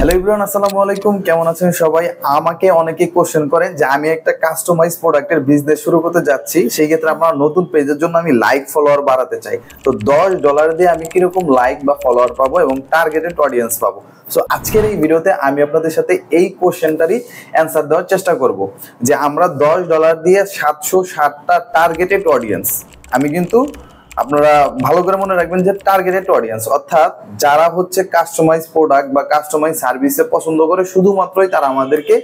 Hello everyone, আসসালামু আলাইকুম। কেমন আছেন সবাই? আমাকে অনেকে কোশ্চেন করেন যে আমি একটা কাস্টমাইজ প্রোডাক্টের বিজনেস শুরু করতে যাচ্ছি, সেই ক্ষেত্রে আমার নতুন পেজের জন্য আমি লাইক ফলোয়ার বাড়াতে চাই। তো $10 দিয়ে আমি কিরকম লাইক বা ফলোয়ার পাবো এবং টার্গেটেড অডিয়েন্স পাবো? সো আজকের এই ভিডিওতে আমি আপনাদের সাথে এই কোশ্চেনটারই অ্যান্সার দেওয়ার চেষ্টা করব যে আমরা $10 দিয়ে 760টা টার্গেটেড অডিয়েন্স, আমি কিন্তু আপনারা ভালো করে মনে রাখবেন যে টার্গেটেড অডিয়েন্স অর্থাৎ যারা হচ্ছে কাস্টমাইজ প্রোডাক্ট বা কাস্টমাইজ সার্ভিসে পছন্দ করে শুধুমাত্রই তারা আমাদেরকে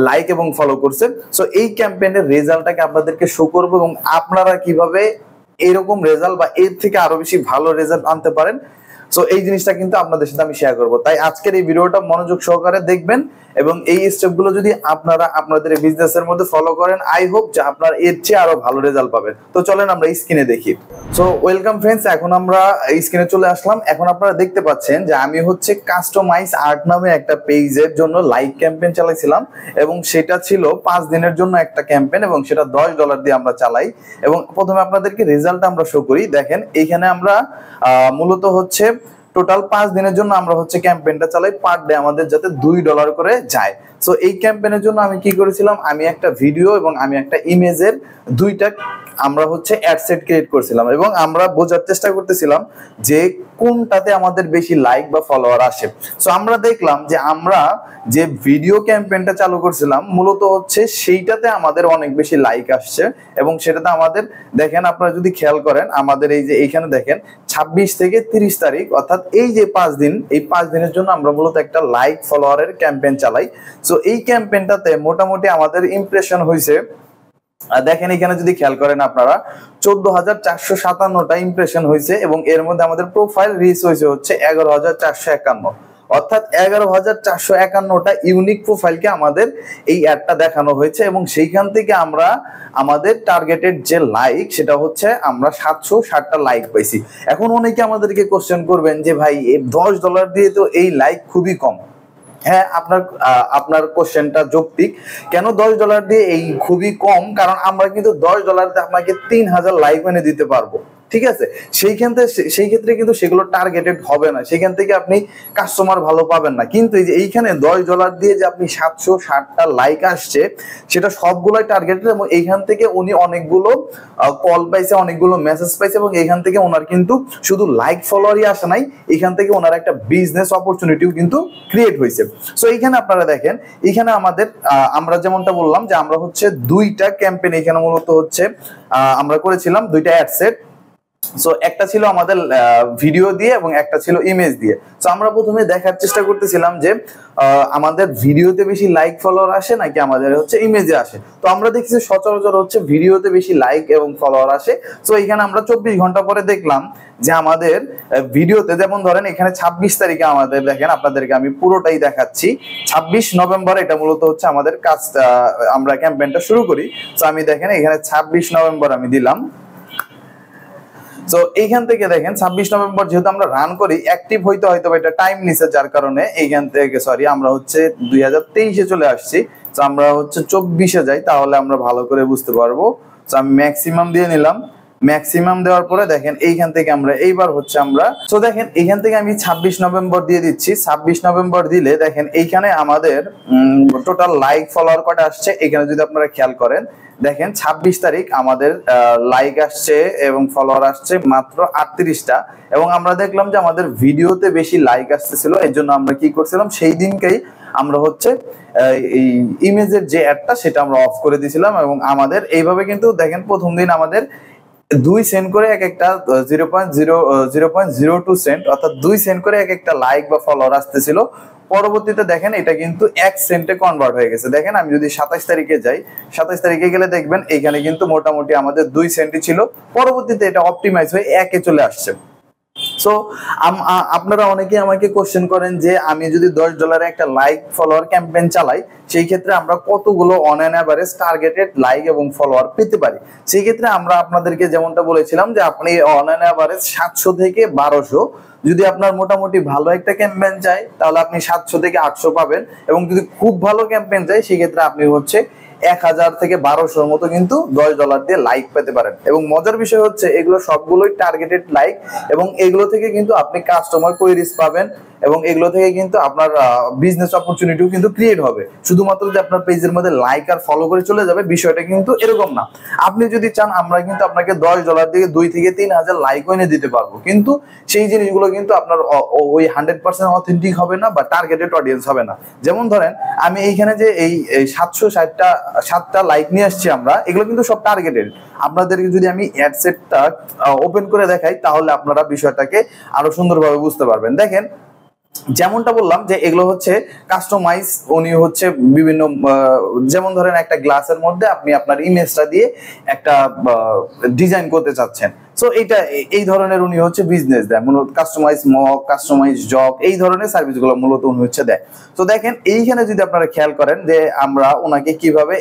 লাইক এবং ফলো করছে। সো এই ক্যাম্পেইনের রেজাল্টটাকে আপনাদেরকে শো করব এবং আপনারা কিভাবে এরকম রেজাল্ট বা এর থেকে আরো বেশি ভালো রেজাল্ট আনতে পারেন, সো এই জিনিসটা কিন্তু আপনাদের সাথে আমি শেয়ার করব। তাই আজকের এই ভিডিওটা মনোযোগ সহকারে দেখবেন এবং এই স্টেপগুলো যদি আপনারা আপনাদের বিজনেসের মধ্যে ফলো করেন, আই হোপ যে আপনারা এর চেয়ে আরো ভালো রেজাল্ট পাবেন। তো চলেন আমরা স্ক্রিনে দেখি। সো ওয়েলকাম ফ্রেন্ডস, এখন আমরা স্ক্রিনে চলে আসলাম। এখন আপনারা দেখতে পাচ্ছেন যে আমি হচ্ছে কাস্টমাইজ আর্ট নামে একটা পেজের জন্য লাইক ক্যাম্পেইন চালাইছিলাম এবং সেটা ছিল 5 দিনের জন্য একটা ক্যাম্পেইন এবং সেটা $10 দিয়ে আমরা চালাই। এবং প্রথমে আপনাদেরকে রেজাল্টটা আমরা শো করি। দেখেন এইখানে আমরা মূলত হচ্ছে টোটাল 5 দিনের জন্য আমরা হচ্ছে ক্যাম্পেইনটা চালাই, পার ডে আমাদের যাতে $2 করে যায়। সো এই ক্যাম্পেইনের জন্য আমি কি করেছিলাম, আমি একটা ভিডিও এবং আমি একটা ইমেজের দুইটা আমরা হচ্ছে অ্যাড সেট ক্রিয়েট করেছিলাম এবং আমরা বোঝার চেষ্টা করতেছিলাম যে কোনটাতে আমাদের বেশি লাইক বা ফলোয়ার আসে। সো আমরা দেখলাম যে আমরা যে ভিডিও ক্যাম্পেইনটা চালু করছিলাম মূলত হচ্ছে সেইটাতে আমাদের অনেক বেশি লাইক আসছে এবং সেটাতে আমাদের দেখেন, আপনারা যদি খেয়াল করেন আমাদের এই যে এইখানে দেখেন 26 থেকে 30 তারিখ অর্থাৎ এই যে 5 দিন, এই 5 দিনের জন্য আমরা মূলত একটা লাইক ফলোয়ারের ক্যাম্পেইন চালাই। সো এই ক্যাম্পেইনটাতে মোটামুটি আমাদের ইমপ্রেশন হয়েছে, দেখেন এখানে যদি খেয়াল করেন আপনারা 14,457টা ইমপ্রেশন হয়েছে এবং এর মধ্যে আমাদের প্রোফাইল রিচ হয়েছে হচ্ছে 11,451, অর্থাৎ 11,451টা ইউনিক প্রোফাইলকে আমাদের এই অ্যাডটা দেখানো হয়েছে এবং সেইখান থেকে আমরা আমাদের টার্গেটেড যে লাইক সেটা হচ্ছে আমরা 760টা লাইক পাইছি। এখন অনেকে আমাদেরকে কোশ্চেন করবেন যে ভাই $10 দিয়ে তো এই লাইক খুবই কম। হ্যাঁ, আপনার কোশ্চেনটা যৌক্তিক। কেন $10 দিয়ে এই খুবই কম? কারণ আমরা কিন্তু $10 আপনাকে 3000 লাইক এনে দিতে পারবো, ঠিক আছে? সেই ক্ষেত্রে কিন্তু সেগুলো টার্গেটেড হবে না, সেখান থেকে আপনি কাস্টমার ভালো পাবেন না। কিন্তু এই যে এইখানে $10 দিয়ে যে আপনি 760টা লাইক আসছে সেটা সবগুলোই টার্গেটেড এবং এইখান থেকে উনি অনেকগুলো কল পাইছে, অনেকগুলো মেসেজ পাইছে এবং এইখান থেকে ওনার কিন্তু শুধু লাইক ফলোয়ারই আসে নাই, এখান থেকে ওনার একটা বিজনেস অপরচুনিটিও কিন্তু ক্রিয়েট হয়েছে। সো এইখানে আপনারা দেখেন, এইখানে আমাদের আমরা যেমনটা বললাম যে আমরা হচ্ছে দুইটা ক্যাম্পেইন এখানে মূলত হচ্ছে আমরা করেছিলাম, দুইটা অ্যাড সেট। সো একটা ছিল আমাদের ভিডিও দিয়ে এবং একটা ছিল ইমেজ দিয়ে। সো আমরা প্রথমে দেখার চেষ্টা করতেছিলাম যে আমাদের ভিডিওতে বেশি লাইক ফলোয়ার আসে নাকি আমাদের হচ্ছে ইমেজে আসে। তো আমরা দেখছি সচরাচর হচ্ছে ভিডিওতে বেশি লাইক এবং ফলোয়ার আসে। সো এখানে আমরা 24 ঘন্টা পরে দেখলাম যে আমাদের ভিডিওতে, যেমন ধরেন এখানে 26 তারিখে আমাদের দেখেন, আপনাদেরকে আমি পুরোটাই দেখাচ্ছি। 26 নভেম্বর এটা মূলত হচ্ছে আমাদের কাজটা, আমরা ক্যাম্পেইনটা শুরু করি। সো আমি দেখেন এখানে 26 নভেম্বর আমি দিলাম। সো এইখান থেকে দেখেন 26 নভেম্বর যেহেতু আমরা রান করি, অ্যাক্টিভ হইতে হয়তো এটা টাইম নিছে, যার কারণে এইখান থেকে আমরা হচ্ছে 2023-এ চলে আসছি। তো আমরা হচ্ছে 24-এ যাই, তাহলে আমরা ভালো করে বুঝতে পারবো। তো আমি ম্যাক্সিমাম দিয়ে নিলাম। ম্যাক্সিমাম দেওয়ার পরে দেখেন এইখান থেকে আমরা এইবার হচ্ছে আমরা, সো দেখেন এইখান থেকে আমি 26 নভেম্বর দিয়ে দিচ্ছি। 26 নভেম্বর দিলে দেখেন এইখানে আমাদের টোটাল লাইক ফলোয়ার কটা আসছে, এখানে যদি আপনারা খেয়াল করেন দেখেন 26 তারিখ আমাদের লাইক আসছে এবং ফলোয়ার আসছে মাত্র 38টা এবং আমরা দেখলাম যে আমাদের ভিডিওতে বেশি লাইক আসতেছিল। এর জন্য আমরা কি করছিলাম, সেই দিনকেই আমরা হচ্ছে এই ইমেজের যে অ্যাডটা সেটা আমরা অফ করে দিয়েছিলাম এবং আমাদের এইভাবে কিন্তু দেখেন প্রথম দিন আমাদের 2 সেন্ট করে এক একটা 0.02 সেন্ট অর্থাৎ 2 সেন্ট করে এক একটা লাইক বা ফলোয়ার আসতেছিল। পরবর্তীতে দেখেন এটা কিন্তু 1 সেন্টে কনভার্ট হয়ে গেছে। দেখেন আমি যদি 27 তারিখে যাই, 27 তারিখে গেলে দেখবেন এখানে কিন্তু মোটামুটি আমাদের 2 সেন্টই ছিল, পরবর্তীতে এটা অপটিমাইজ হয়ে 1-এ চলে আসছে। সো আপনারা অনেকে আমাকে কোশ্চেন করেন যে আমি যদি $10 একটা লাইক ফলোয়ার ক্যাম্পেইন চালাই, সেই ক্ষেত্রে আমরা কতগুলো on an average targeted like এবং ফলোয়ার পেতে পারি। সেই ক্ষেত্রে আমরা আপনাদেরকে যেমনটা বলেছিলাম যে আপনি অন অ্যান এভারেজ 700 থেকে 1200, যদি আপনার মোটামুটি ভালো একটা ক্যাম্পেইন চাই তাহলে আপনি 700 থেকে 800 পাবেন এবং যদি খুব ভালো ক্যাম্পেইন চাই সেই ক্ষেত্রে আপনি হচ্ছে 1000 থেকে 1200 মতো কিন্তু $10 দিয়ে লাইক পেতে পারেন। এবং মজার বিষয় হচ্ছে এগুলো সবগুলোই টার্গেটেড লাইক এবং এগুলো থেকে কিন্তু আপনি কাস্টমার কোয়েরিজ পাবেন এবং এগুলো থেকে কিন্তু আপনার বিজনেস অপরচুনিটিও কিন্তু ক্রিয়েট হবে। শুধুমাত্র যে আপনার পেজের মধ্যে লাইক আর ফলো করে চলে যাবে, বিষয়টা কিন্তু এরকম না। আপনি যদি চান আমরা কিন্তু আপনাকে $10 দিয়ে 2 থেকে 3,000 লাইক এনে দিতে পারবো, কিন্তু সেই জিনিসগুলো কিন্তু আপনার ওই 100% অথেন্টিক হবে না বা টার্গেটেড অডিয়েন্স হবে না। যেমন ধরেন আমি এইখানে যে এই 707টা লাইক নিয়ে আসছি আমরা, এগুলো কিন্তু সব টার্গেটেড। আপনাদেরকে যদি আমি অ্যাড সেটটা ওপেন করে দেখাই তাহলে আপনারা বিষয়টাকে আরো সুন্দরভাবে বুঝতে পারবেন। দেখেন যেমনটা বললাম যে এগুলো হচ্ছে কাস্টমাইজ, উনি হচ্ছে বিভিন্ন যেমন ধরেন একটা গ্লাসের মধ্যে আপনি আপনার ইমেজটা দিয়ে একটা ডিজাইন করতে চাচ্ছেন, সো এইটা এই ধরনের উনি হচ্ছে বিজনেস দেয়, মূলত কাস্টমাইজ মক, কাস্টমাইজ জব, এই ধরনের সার্ভিসগুলো মূলত উনি হচ্ছে দেয়। তো দেখেন এইখানে যদি আপনারা খেয়াল করেন যে আমরা ওনাকে কিভাবে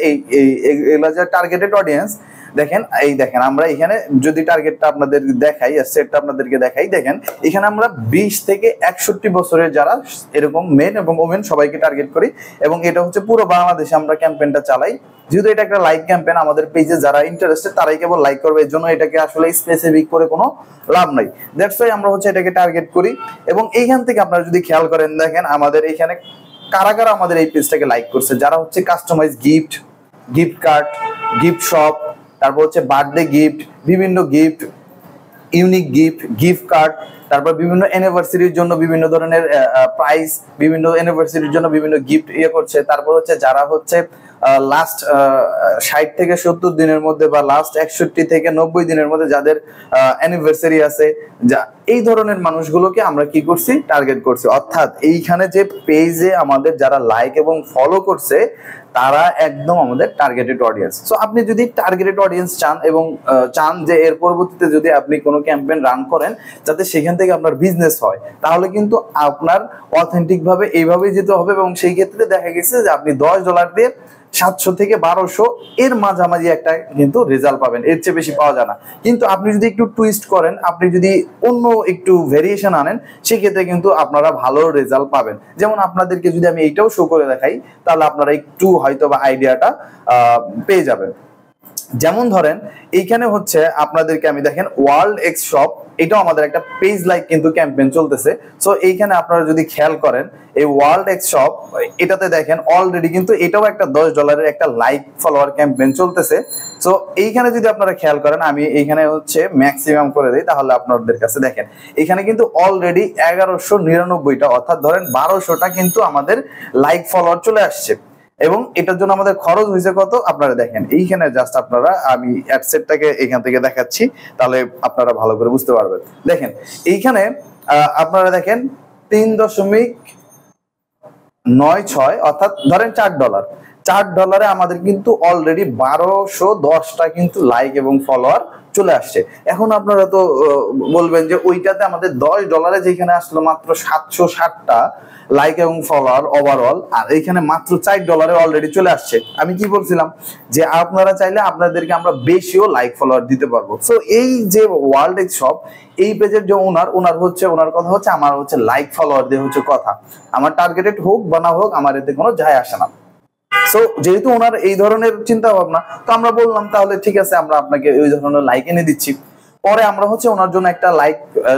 এগুলো যে টার্গেটেড অডিয়েন্স, দেখেন দেখেন আমরা এখানে যদি টার্গেটটা আপনাদের দেখাই, সেটটা আপনাদেরকে দেখাই, দেখেন এখানে আমরা 20 থেকে 61 বছরের যারা এরকম মেন এবং ওমেন সবাইকে টার্গেট করি, এবং এটা হচ্ছে পুরো বাংলাদেশে আমরা ক্যাম্পেইনটা চালাই। যেহেতু এটা একটা লাইক ক্যাম্পেইন, আমাদের পেজে যারা ইন্টারেস্টেড তারাই কেবল লাইক করবে, এর জন্য এটাকে আসলে স্পেসিফিক করে কোনো লাভ নাই। দ্যাটস ওয়াই আমরা হচ্ছে এটাকে টার্গেট করি। এবং এইখান থেকে আপনারা যদি খেয়াল করেন, দেখেন আমাদের এখানে কারা কারা আমাদের এই পেজটাকে লাইক করছে, যারা হচ্ছে customise gift, gift card, gift shop, তারপর হচ্ছে বার্থডে গিফট, বিভিন্ন gift, unique gift, gift card, তারপর বিভিন্ন অ্যানিভার্সারির জন্য বিভিন্ন ধরনের প্রাইস, বিভিন্ন অ্যানিভার্সারির জন্য বিভিন্ন গিফট করছে। তারপর হচ্ছে যারা হচ্ছে লাস্ট 60 থেকে 70 দিনের মধ্যে বা লাস্ট 61 থেকে 90 দিনের মধ্যে যাদের অ্যানিভার্সারি আছে, যা এই ধরনের মানুষগুলোকে আমরা কি করছি, টার্গেট করছি। অর্থাৎ এইখানে যে পেজে আমাদের যারা লাইক এবং ফলো করছে তারা একদম আমাদের টার্গেটেড অডিয়েন্স। সো আপনি যদি টার্গেটেড অডিয়েন্স চান এবং চান যে এর পরবর্তীতে যদি আপনি কোনো ক্যাম্পেইন রান করেন যাতে সেখান থেকে আপনার বিজনেস হয়, তাহলে কিন্তু আপনার অথেন্টিক ভাবে এইভাবেই যেতে হবে। এবং সেই ক্ষেত্রে দেখা গেছে যে আপনি $10 দিয়ে 700 থেকে 1200 এর মাঝামাঝি একটা কিন্তু রেজাল্ট পাবেন, এর চেয়ে বেশি পাওয়া যায় না। কিন্তু আপনি যদি একটু টুইস্ট করেন, আপনি যদি অন্য একটু ভেরিয়েশন আনেন, সেক্ষেত্রে কিন্তু আপনারা ভালো রেজাল্ট পাবেন। যেমন আপনাদেরকে যদি আমি এইটাও শো করে দেখাই তাহলে আপনারা একটু হয়তো বা আইডিয়াটা পেয়ে যাবেন। যেমন ধরেন এইখানে হচ্ছে আপনাদেরকে আমি দেখেন ওয়ার্ল্ড এক্স শপ, এটাও আমাদের একটা পেজ লাইক কিন্তু ক্যাম্পেইন চলতেছে। সো এইখানে আপনারা যদি খেয়াল করেন এই ওয়ার্ল্ড এক্স শপ, এটাতে দেখেন অলরেডি কিন্তু এটাও একটা $10 একটা লাইক ফলোয়ার ক্যাম্পেইন চলতেছে। সো এইখানে যদি আপনারা খেয়াল করেন, আমি এইখানে হচ্ছে ম্যাক্সিমাম করে দিই তাহলে আপনাদের কাছে দেখেন এখানে কিন্তু অলরেডি 1199টা, অর্থাৎ ধরেন 1200টা কিন্তু আমাদের লাইক ফলোয়ার চলে আসছে। এবং এটার জন্য আমাদের খরচ হয়েছে কত আপনারা দেখেন এইখানে, জাস্ট আপনারা আমি অ্যাড সেটটাকে এখান থেকে দেখাচ্ছি তাহলে আপনারা ভালো করে বুঝতে পারবেন। দেখেন এইখানে আপনারা দেখেন 3.96, অর্থাৎ ধরেন $4 আমাদের কিন্তু অলরেডি 1210টা কিন্তু লাইক এবং ফলোয়ার চলে আসছে। এখন আপনারা তো বলবেন যে ওইটাতে আমাদের $10 যেখানে আসলো মাত্র 760টা লাইক এবং ফলোয়ার ওভারঅল, আর এইখানে মাত্র $4 অলরেডি চলে আসছে। আমি কি বলছিলাম যে আপনারা চাইলে আপনাদেরকে আমরা বেশিও লাইক ফলোয়ার দিতে পারবো। সো এই যে ওয়ার্ল্ড এক্স শপ, এই পেজের যে ওনার হচ্ছে ওনার কথা হচ্ছে আমার হচ্ছে লাইক ফলোয়ার দিয়ে হচ্ছে কথা, আমার টার্গেটেড হোক বা না হোক আমার এতে কোনো যায় আসে না। সো যেহেতু ওনার এই ধরনের চিন্তা ভাবনা, তো আমরা বললাম তাহলে ঠিক আছে আমরা আপনাকে ওই ধরনের লাইক এনে দিচ্ছি। পরে আমরা হচ্ছে ওনার জন্য একটা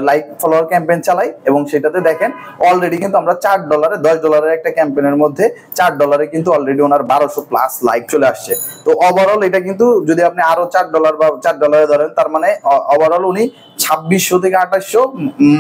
লাইক ফলোয়ার ক্যাম্পেইন চালাই এবং সেটাতে দেখেন অলরেডি কিন্তু আমরা $10 একটা ক্যাম্পেইনের মধ্যে $4 কিন্তু অলরেডি ওনার 1200+ লাইক চলে আসছে। তো ওভারঅল এটা কিন্তু যদি আপনি আরো $4 বা $4 ধরেন, তার মানে ওভারঅল উনি 2600 থেকে 2800,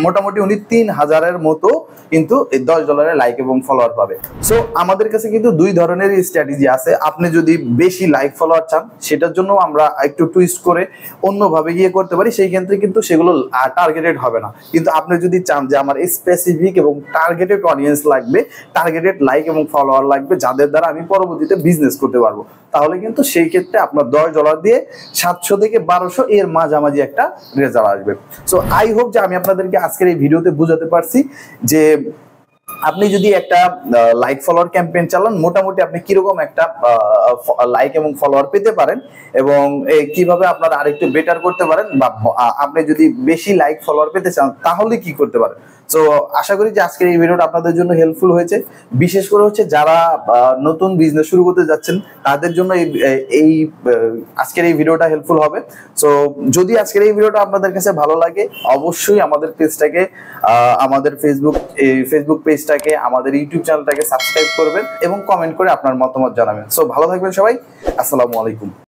মোটামুটি উনি 3000-এর মতো কিন্তু এই $10 লাইক এবং ফলোয়ার পাবে। সো আমাদের কাছে কিন্তু দুই ধরনের স্ট্র্যাটেজি আছে। আপনি যদি বেশি লাইক ফলোয়ার চান সেটার জন্য আমরা একটু টুইস্ট করে অন্যভাবে গিয়ে করতে পারি, সেই ক্ষেত্রে কিন্তু সেগুলো টার্গেটেড হবে না। কিন্তু আপনি যদি চান যে আমার স্পেসিফিক এবং টার্গেটেড অডিয়েন্স লাগবে, টার্গেটেড লাইক এবং ফলোয়ার লাগবে যাদের দ্বারা আমি পরবর্তীতে বিজনেস করতে পারবো, তাহলে কিন্তু সেই ক্ষেত্রে আপনার $10 দিয়ে 700 থেকে 1200 এর মাঝামাঝি একটা রেজাল্ট আসবে। সো আই হোপ যে আমি আপনাদেরকে আজকের এই ভিডিওতে বুঝাতে পারছি যে আপনি যদি একটা লাইক ফলোয়ার ক্যাম্পেইন চালান, মোটামুটি আপনি কিরকম একটা লাইক এবং ফলোয়ার পেতে পারেন এবং কিভাবে আপনারা আরেকটু বেটার করতে পারেন, বা আপনি যদি বেশি লাইক ফলোয়ার পেতে চান তাহলে কি করতে পারেন। সো আশা করি যে আজকের এই ভিডিওটা আপনাদের জন্য হেল্পফুল হয়েছে, বিশেষ করে হচ্ছে যারা নতুন বিজনেস শুরু করতে যাচ্ছেন তাদের জন্য এই আজকের এই ভিডিওটা হেল্পফুল হবে। সো যদি আজকের এই ভিডিওটা আপনাদের কাছে ভালো লাগে অবশ্যই আমাদের পেজটাকে, আমাদের ফেসবুক পেজটাকে, আমাদের ইউটিউব চ্যানেলটাকে সাবস্ক্রাইব করবেন এবং কমেন্ট করে আপনার মতামত জানাবেন। সো ভালো থাকবেন সবাই, আসসালামু আলাইকুম।